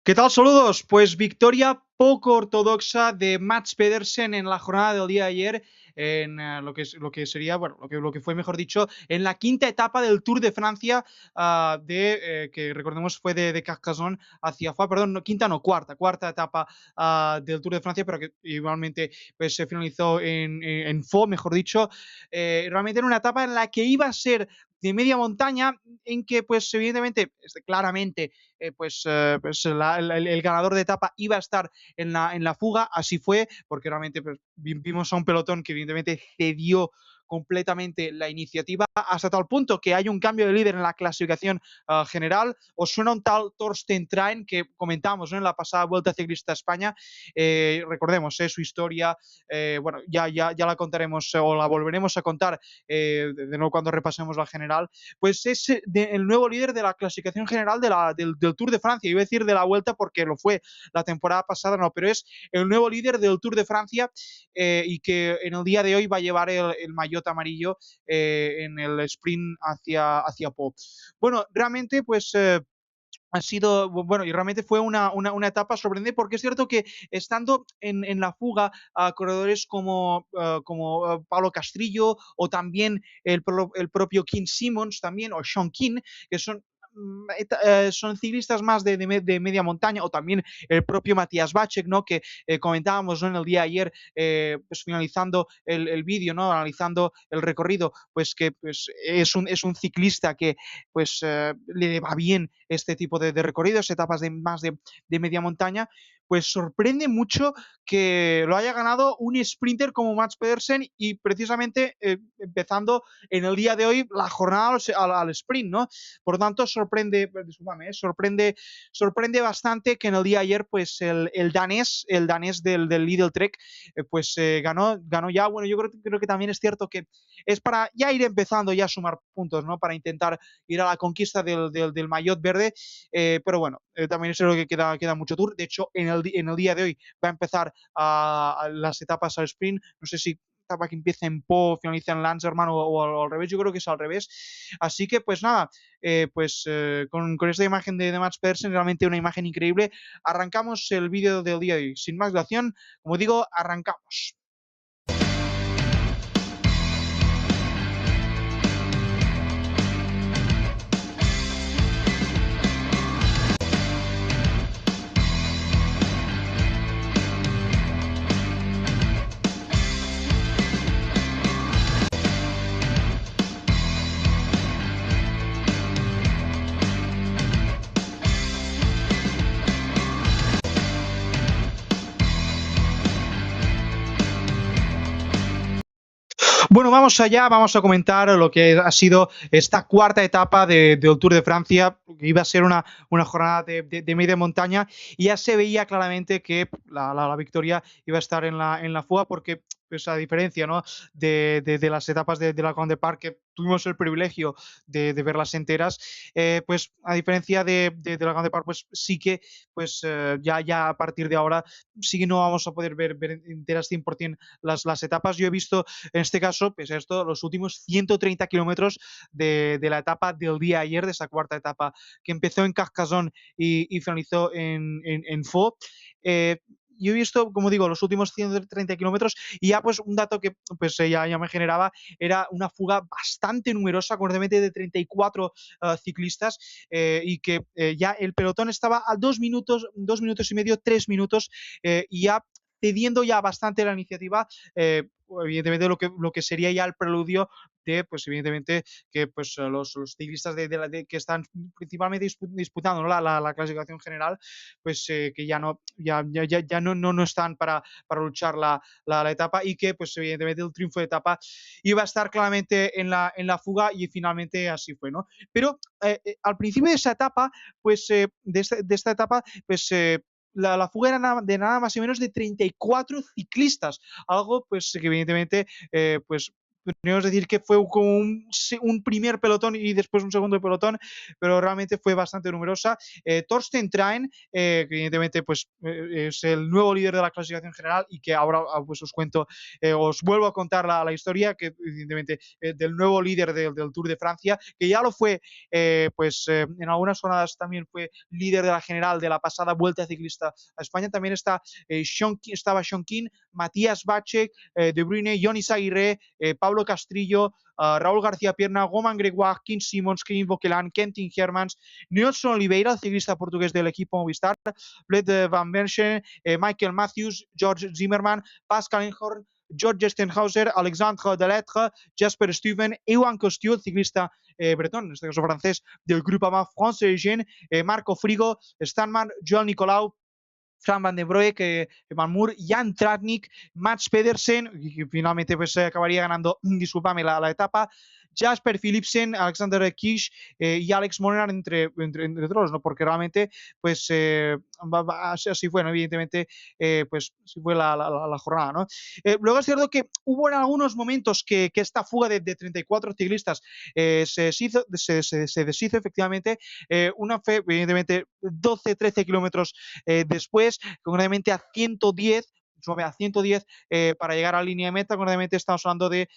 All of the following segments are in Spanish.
¿Qué tal? Saludos. Pues victoria poco ortodoxa de Mats Pedersen en la jornada del día de ayer, en lo que sería, bueno, lo que fue, mejor dicho, en la quinta etapa del Tour de Francia, que recordemos fue de Carcassonne hacia, perdón, no, quinta no, cuarta etapa del Tour de Francia, pero que igualmente pues, se finalizó en Faux, mejor dicho. Realmente era una etapa en la que iba a ser de media montaña, en que, pues, evidentemente, claramente pues el ganador de etapa iba a estar en la fuga. Así fue, porque realmente pues, vimos a un pelotón que evidentemente cedió completamente la iniciativa hasta tal punto que hay un cambio de líder en la clasificación general. Os suena un tal Thorsten Trein que comentamos, ¿no?, en la pasada Vuelta Ciclista a España. Recordemos su historia, bueno, ya la contaremos o la volveremos a contar de nuevo cuando repasemos la general. Pues es el nuevo líder de la clasificación general del Tour de Francia. Iba a decir de la Vuelta porque lo fue la temporada pasada, no, pero es el nuevo líder del Tour de Francia, y que en el día de hoy va a llevar el maillot amarillo en el sprint hacia Pau. Bueno, realmente pues ha sido, bueno, y realmente fue una etapa sorprendente, porque es cierto que estando en la fuga a corredores como Pablo Castrillo, o también el propio King Simmons también, o Sean King, que son ciclistas más de media montaña, o también el propio Matías Vacek, ¿no?, que comentábamos, ¿no?, en el día de ayer, pues finalizando el vídeo, ¿no?, analizando el recorrido, pues que pues, es un ciclista que pues le va bien este tipo de recorridos, etapas de más de media montaña. Pues sorprende mucho que lo haya ganado un sprinter como Mats Pedersen, y precisamente empezando en el día de hoy la jornada al sprint, ¿no? Por lo tanto, sorprende bastante que en el día de ayer pues el danés del Lidl Trek pues ganó ya. Bueno, yo creo que también es cierto que es para ya ir empezando ya a sumar puntos, ¿no?, para intentar ir a la conquista del maillot verde. Pero bueno, también es lo que queda mucho tour. De hecho, en el día de hoy va a empezar a las etapas al sprint. No sé si etapa que empieza en Po, finaliza en Lanzerman, o al revés. Yo creo que es al revés. Así que, pues nada, con esta imagen de Mats Pedersen, realmente una imagen increíble. Arrancamos el vídeo del día de hoy. Sin más dilación, como digo, arrancamos. Bueno, vamos allá, vamos a comentar lo que ha sido esta cuarta etapa del Tour de Francia, que iba a ser una jornada de media montaña, y ya se veía claramente que la victoria iba a estar en la fuga, porque pues a diferencia, ¿no?, de las etapas de la Grand Depart, que tuvimos el privilegio de verlas enteras, pues a diferencia de la Grand Depart, pues sí que pues ya a partir de ahora sí que no vamos a poder ver enteras 100% las etapas. Yo he visto en este caso, pues esto, los últimos 130 kilómetros de la etapa del día de ayer, de esa cuarta etapa que empezó en Carcassonne y finalizó en Faux. Yo he visto, como digo, los últimos 130 kilómetros, y ya pues un dato que pues ya me generaba era una fuga bastante numerosa, concretamente de 34 ciclistas, y que ya el pelotón estaba a 2 minutos y medio, 3 minutos, y ya cediendo ya bastante la iniciativa. Evidentemente lo que sería ya el preludio de, pues evidentemente, que pues los ciclistas que están principalmente disputando, ¿no?, la clasificación general, pues que ya no están para luchar la etapa, y que pues evidentemente el triunfo de etapa iba a estar claramente en la fuga, y finalmente así fue, ¿no? Pero al principio de esa etapa, pues de esta etapa, pues la fuga era de nada más y menos de 34 ciclistas, algo pues que evidentemente pues podríamos decir que fue como un primer pelotón y después un segundo pelotón, pero realmente fue bastante numerosa. Thorsten Trein, que evidentemente pues, es el nuevo líder de la clasificación general y que ahora pues os cuento, os vuelvo a contar la historia, que evidentemente del nuevo líder del Tour de Francia, que ya lo fue, en algunas jornadas también fue líder de la general de la pasada Vuelta Ciclista a España. También estaba Sean King, Matías Bacek, De Bruyne, Jonis Aguirre, Pablo Castrillo, Raúl García Pierna, Romain Gregoire, Kim Simons, Kevin Vauquelin, Kentin Hermans, Nelson Oliveira, el ciclista portugués del equipo Movistar, Bled Van Bergen, Michael Matthews, George Zimmerman, Pascal Enhorn, George Stenhauser, Alexandre Delettre, Jasper Stuyven, Ewan Costiu, ciclista bretón, en este caso francés, del Groupama France Eugène, Marco Frigo, Stanman, Joel Nicolau, Fran Van den Broek, Van Moor, Jan Tratnik, Mats Pedersen, que finalmente pues, acabaría ganando, discúlpame, la etapa, Jasper Philipsen, Alexander Kish y Alex Molenaar entre otros, ¿no? Porque realmente, pues, así fue, ¿no? Evidentemente, pues, así fue la jornada, ¿no? Luego es cierto que hubo en algunos momentos que esta fuga de 34 ciclistas se deshizo efectivamente, una fue, evidentemente, 12-13 kilómetros después, concretamente a 110, para llegar a la línea de meta. Concretamente estamos hablando de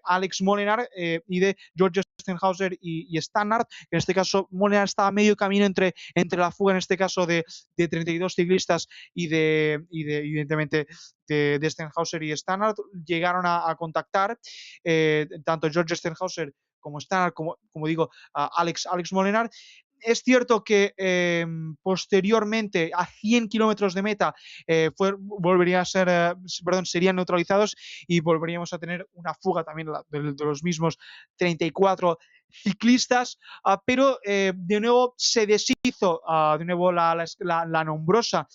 Alex Molenaar y de George Stenhauser y Stannard. En este caso, Molenaar estaba a medio camino entre la fuga, en este caso, de 32 ciclistas y evidentemente, de Stenhauser y Stannard. Llegaron a contactar tanto George Stenhauser como Stannard, como digo, Alex Molenaar. Es cierto que posteriormente, a 100 kilómetros de meta, serían neutralizados y volveríamos a tener una fuga también de los mismos 34 ciclistas, pero de nuevo se deshizo de nuevo la nombrosa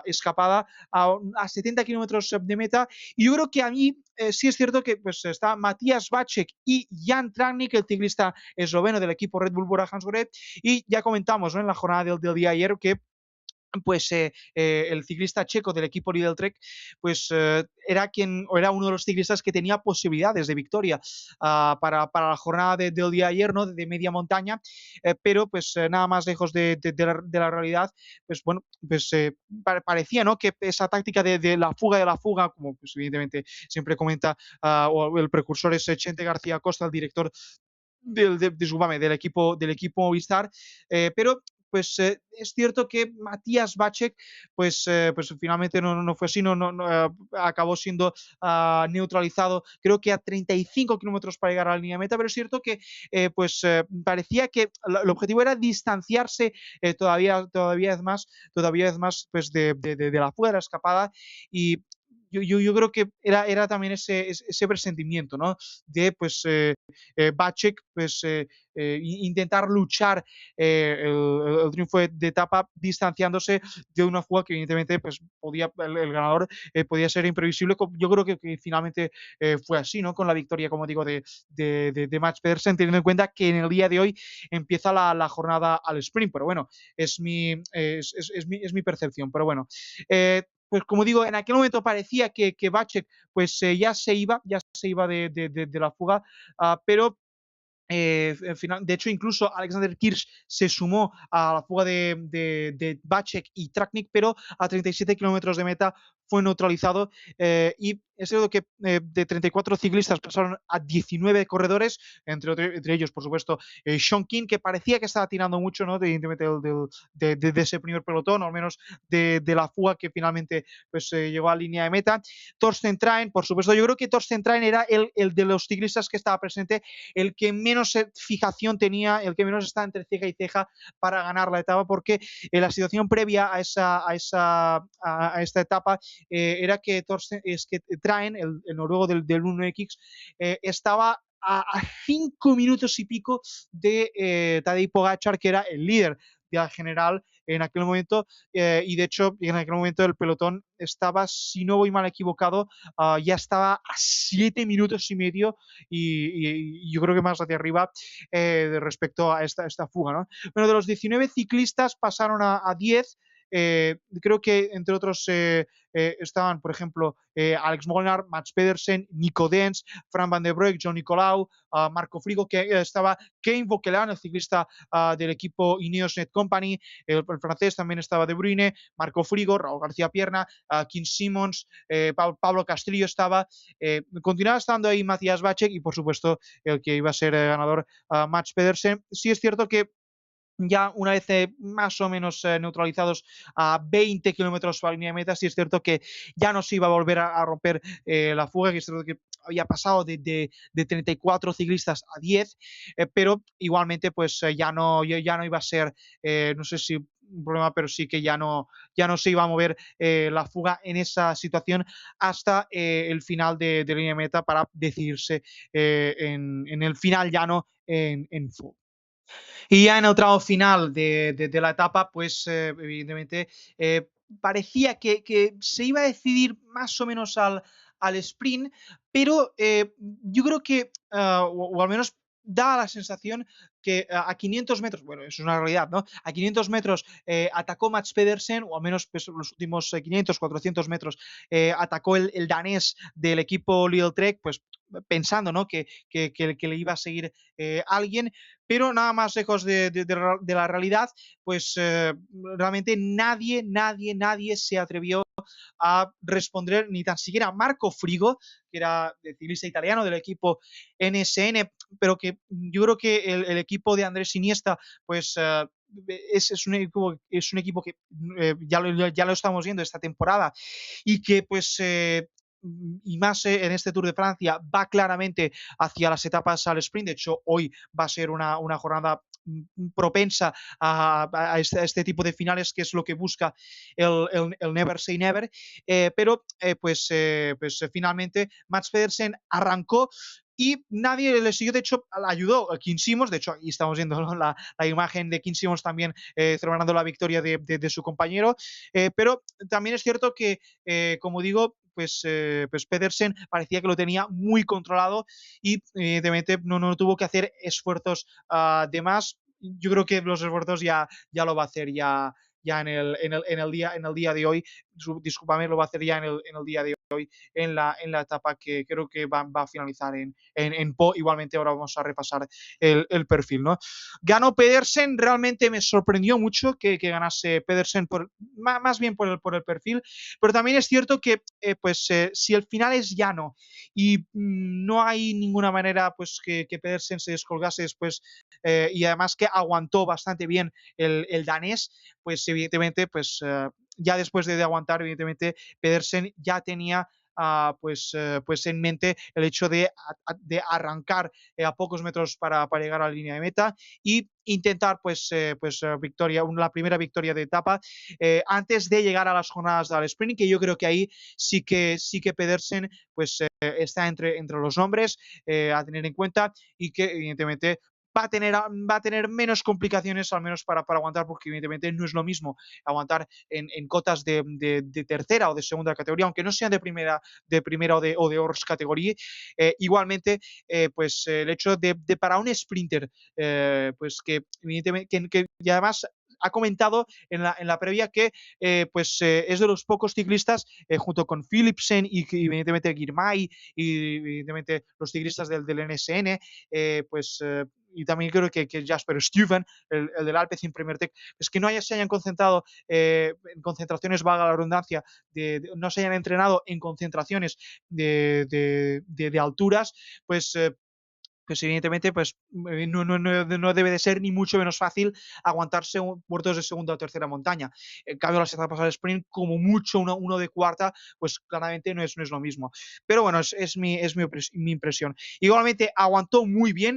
escapada a 70 kilómetros de meta. Y yo creo que a mí sí es cierto que pues, está Matías Bacek y Jan Tratnik, el ciclista esloveno del equipo Red Bull Bora Hansgrohe, y ya comentamos, ¿no?, en la jornada del día de ayer que pues el ciclista checo del equipo Lidl Trek pues era uno de los ciclistas que tenía posibilidades de victoria para la jornada del día de ayer, ¿no?, de media montaña, pero pues nada más lejos de la realidad. Pues bueno, pues parecía, ¿no?, que esa táctica de la fuga, como pues evidentemente siempre comenta, o el precursor es Chente García Costa, el director del equipo Movistar, pero pues es cierto que Matías Bacek pues finalmente no fue así, acabó siendo neutralizado, creo que a 35 kilómetros para llegar a la línea de meta, pero es cierto que parecía que el objetivo era distanciarse todavía es más pues de la fuga de la escapada. Y yo creo que era también ese presentimiento, ¿no?, de pues Bacek pues intentar luchar el triunfo de etapa distanciándose de una fuga que evidentemente pues el ganador podía ser imprevisible. Yo creo que finalmente fue así, ¿no?, con la victoria, como digo, de Mats Pedersen, teniendo en cuenta que en el día de hoy empieza la jornada al sprint. Pero bueno, es mi percepción, pero bueno, pues como digo, en aquel momento parecía que Bacek pues ya se iba de la fuga, pero de hecho, incluso Alexander Kirch se sumó a la fuga de Bacek y Tratnik, pero a 37 kilómetros de meta fue neutralizado. Y es cierto que de 34 ciclistas pasaron a 19 corredores, entre ellos, por supuesto, Sean King, que parecía que estaba tirando mucho, ¿no?, evidentemente de ese primer pelotón, o al menos de la fuga que finalmente pues, llegó a línea de meta. Thorsten Trein, por supuesto, yo creo que Thorsten Trein era el de los ciclistas que estaba presente, el que menos fijación tenía, el que menos está entre ceja y ceja para ganar la etapa, porque la situación previa a esta etapa era que Trein, el noruego del 1X, estaba a 5 minutos y pico de Tadej Pogačar, que era el líder de la general en aquel momento, y de hecho en aquel momento el pelotón estaba, si no voy mal equivocado, ya estaba a 7 minutos y medio, y yo creo que más hacia arriba respecto a esta fuga, ¿no? Bueno, de los 19 ciclistas pasaron a 10. creo que entre otros estaban, por ejemplo, Alex Molnar, Mats Pedersen, Nico Dens, Fran Van der Broek, John Nicolau, Marco Frigo, que estaba Kane Vauquelin, el ciclista del equipo Ineos Net Company, el francés también estaba De Bruyne, Marco Frigo, Raúl García Pierna, Kim Simmons, Pablo Castillo estaba, continuaba estando ahí Matías Bacek y por supuesto el que iba a ser ganador, Mats Pedersen. Sí es cierto que ya una vez más o menos neutralizados a 20 kilómetros a la línea de meta, sí es cierto que ya no se iba a volver a romper la fuga, que es cierto que había pasado de 34 ciclistas a 10, pero igualmente pues ya no iba a ser, no sé si un problema, pero sí que ya no se iba a mover la fuga en esa situación hasta el final de línea de meta para decidirse en el final llano en full. Y ya en el tramo final de la etapa, pues evidentemente parecía que se iba a decidir más o menos al sprint, pero yo creo que, o al menos da la sensación que a 500 metros, bueno, eso es una realidad, ¿no? A 500 metros atacó Mats Pedersen, o al menos pues, los últimos 500, 400 metros atacó el danés del equipo Lidl Trek, pues pensando, ¿no? Que le iba a seguir alguien, pero nada más lejos de la realidad, pues realmente nadie se atrevió a responder, ni tan siquiera Marco Frigo, que era el ciclista italiano del equipo NSN, pero que yo creo que el equipo de Andrés Iniesta, pues es un equipo que ya lo estamos viendo esta temporada y que pues y más en este Tour de Francia va claramente hacia las etapas al sprint. De hecho, hoy va a ser una jornada propensa a este tipo de finales, que es lo que busca el Never Say Never. Pero finalmente Mats Pedersen arrancó y nadie le siguió, de hecho ayudó a Kim Simmons, de hecho ahí estamos viendo, ¿no? la imagen de Kim Simmons también celebrando la victoria de su compañero, pero también es cierto que, como digo, pues Pedersen parecía que lo tenía muy controlado y evidentemente no tuvo que hacer esfuerzos de más. Yo creo que los esfuerzos ya lo va a hacer ya en el día de hoy. Discúlpame, lo va a hacer ya en el día de hoy en la etapa que creo que va a finalizar en Po. Igualmente ahora vamos a repasar el perfil, ¿no? Ganó Pedersen, realmente me sorprendió mucho que ganase Pedersen más bien por el perfil, pero también es cierto que si el final es llano y no hay ninguna manera pues que Pedersen se descolgase después, y además que aguantó bastante bien el danés, pues evidentemente ya después de aguantar, evidentemente Pedersen ya tenía pues en mente el hecho de arrancar a pocos metros para llegar a la línea de meta y intentar la primera victoria de etapa antes de llegar a las jornadas del sprint, que yo creo que ahí sí que Pedersen está entre los nombres a tener en cuenta y que evidentemente va a tener menos complicaciones, al menos para aguantar, porque evidentemente no es lo mismo aguantar en cotas de tercera o de segunda categoría, aunque no sean de primera o de Ors categoría. Igualmente, el hecho de para un sprinter, pues que evidentemente, y además ha comentado en la previa que es de los pocos ciclistas, junto con Philipsen y evidentemente Girmay y evidentemente los ciclistas del NSN, y también creo que Jasper Stuyven, el del Alpecin Premier Tech, es que se hayan concentrado en concentraciones, valga la redundancia, no se hayan entrenado en concentraciones de alturas, pues evidentemente no debe de ser ni mucho menos fácil aguantarse puertos de segunda o tercera montaña. En cambio, las etapas al sprint, como mucho uno de cuarta, pues claramente no es lo mismo. Pero bueno, es mi impresión. Igualmente, aguantó muy bien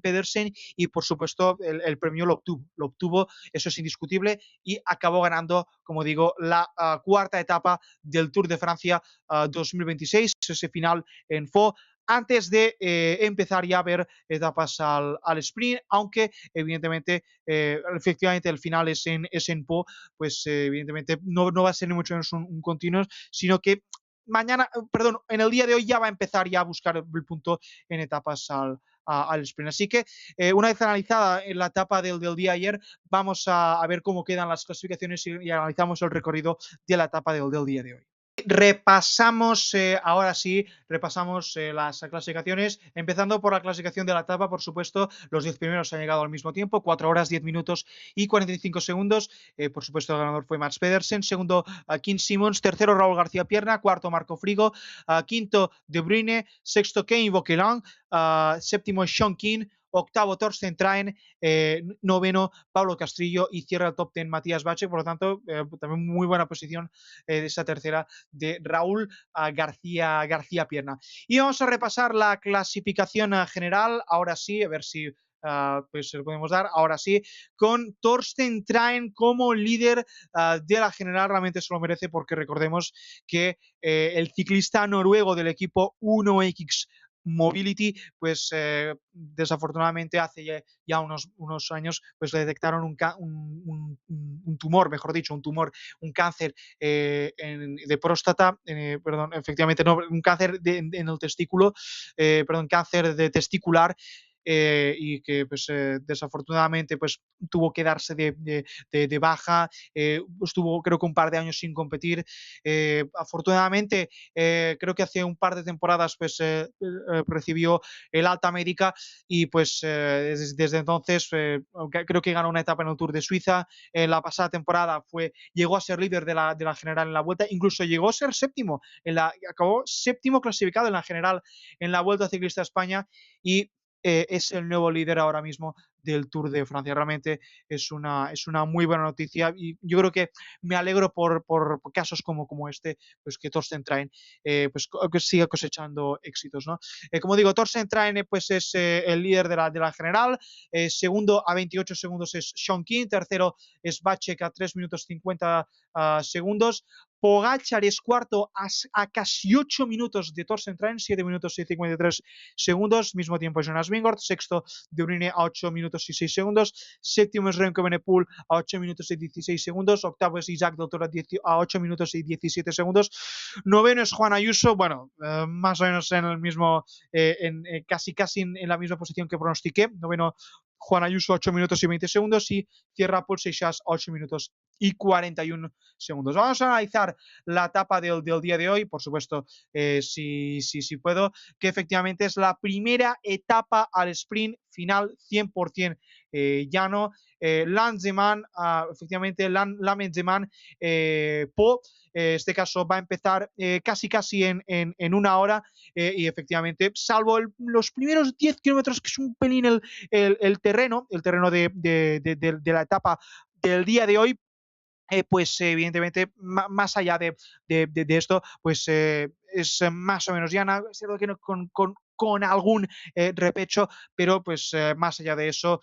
Pedersen y por supuesto el premio lo obtuvo, eso es indiscutible, y acabó ganando, como digo, la cuarta etapa del Tour de Francia 2026, ese final en Faux, antes de empezar ya a ver etapas al sprint, aunque evidentemente efectivamente el final es en Po, pues evidentemente no va a ser ni mucho menos un continuo, sino que mañana, perdón, en el día de hoy ya va a empezar ya a buscar el punto en etapas al sprint. Así que una vez analizada en la etapa del día de ayer, vamos a ver cómo quedan las clasificaciones y analizamos el recorrido de la etapa del día de hoy. Repasamos, ahora sí, repasamos las clasificaciones, empezando por la clasificación de la etapa, por supuesto, los 10 primeros han llegado al mismo tiempo, 4 horas, 10 minutos y 45 segundos, por supuesto el ganador fue Mats Pedersen, segundo Kim Simmons, tercero Raúl García Pierna, cuarto Marco Frigo, quinto De Bruyne, sexto Kevin Vauquelin, séptimo Sean King, octavo Torsten Traen, noveno Pablo Castrillo y cierra el top 10 Matías Bache, por lo tanto, también muy buena posición de esa tercera de Raúl García Pierna. Y vamos a repasar la clasificación general, ahora sí, a ver si pues se lo podemos dar, ahora sí, con Torsten Traen como líder de la general, realmente se lo merece porque recordemos que el ciclista noruego del equipo 1X Mobility, pues desafortunadamente hace ya unos años, pues le detectaron un tumor, mejor dicho, un cáncer de próstata, perdón, efectivamente, no, un cáncer en el testículo, perdón, cáncer de testicular. Y que pues desafortunadamente pues tuvo que darse de baja, estuvo creo que un par de años sin competir. Afortunadamente creo que hace un par de temporadas pues recibió el alta médica y pues desde entonces creo que ganó una etapa en el Tour de Suiza. La pasada temporada llegó a ser líder de la general en la vuelta, incluso llegó a ser séptimo, acabó séptimo clasificado en la general en la Vuelta Ciclista a España y es el nuevo líder ahora mismo del Tour de Francia. Realmente es una muy buena noticia y yo creo que me alegro por casos como este, pues que Torsten Traen pues que siga cosechando éxitos, ¿no? Como digo, Torsten Traen pues es el líder de la general, segundo a 28 segundos es Sean King, tercero es Bacek a 3 minutos 50 segundos, Pogacar es cuarto a casi 8 minutos de Torsten Traen, 7 minutos y 53 segundos, mismo tiempo Jonas Vingegaard, sexto De Bruyne a 8 minutos y 6 segundos, séptimo es Remco Evenepoel a 8 minutos y 16 segundos, octavo es Isaac Del Toro a 8 minutos y 17 segundos, noveno es Juan Ayuso, bueno, más o menos en el mismo, casi en la misma posición que pronostiqué, noveno Juan Ayuso 8 minutos y 20 segundos y cierra Paul Seixas 8 minutos y 41 segundos. Vamos a analizar la etapa del día de hoy, por supuesto, si puedo, que efectivamente es la primera etapa al sprint final 100% llano. Lanzeman, efectivamente, Lanzeman Po, este caso va a empezar casi en una hora y efectivamente, salvo los primeros 10 kilómetros, que es un pelín el terreno de la etapa del día de hoy, pues evidentemente más allá de esto, pues es más o menos llana, es cierto que no, con algún repecho, pero pues más allá de eso,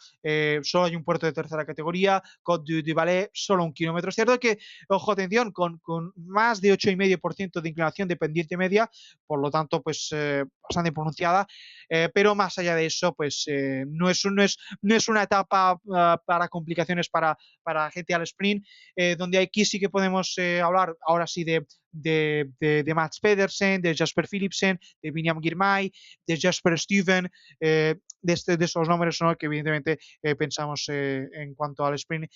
solo hay un puerto de tercera categoría, Côte du Valais, solo 1 kilómetro. Es cierto que, ojo, atención, con más de 8,5% de inclinación de pendiente media, por lo tanto, pues bastante pronunciada, pero más allá de eso, pues no es una etapa para complicaciones para gente al sprint, donde aquí sí que podemos hablar ahora sí de Mats Pedersen, de Jasper Philipsen, de William Girmay, de Jasper Stuyven, de esos nombres, ¿no? Que evidentemente pensamos en cuanto al sprint,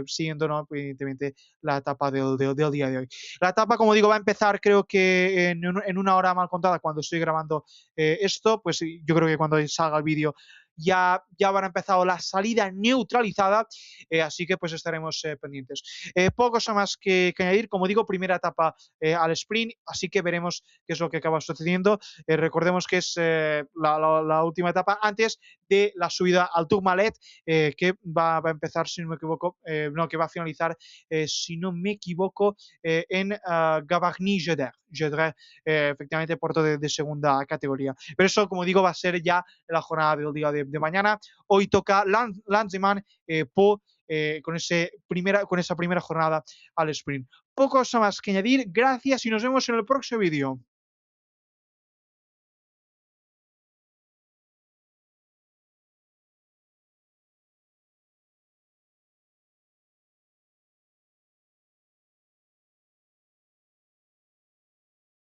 siguiendo, ¿no? Evidentemente la etapa del día de hoy. La etapa, como digo, va a empezar creo que en una hora mal contada cuando estoy grabando esto, pues yo creo que cuando salga el vídeo ya habrá empezado la salida neutralizada, así que pues estaremos pendientes. Poco más que añadir, como digo, primera etapa al sprint, así que veremos qué es lo que acaba sucediendo. Recordemos que es la última etapa antes de la subida al Tourmalet, que va a empezar, si no me equivoco, no, que va a finalizar, si no me equivoco, en Gavarnie-Gedre, efectivamente puerto de segunda categoría. Pero eso, como digo, va a ser ya la jornada del día de mañana. Hoy toca Lanzeman Po con esa primera jornada al sprint. Poco más que añadir. Gracias y nos vemos en el próximo vídeo.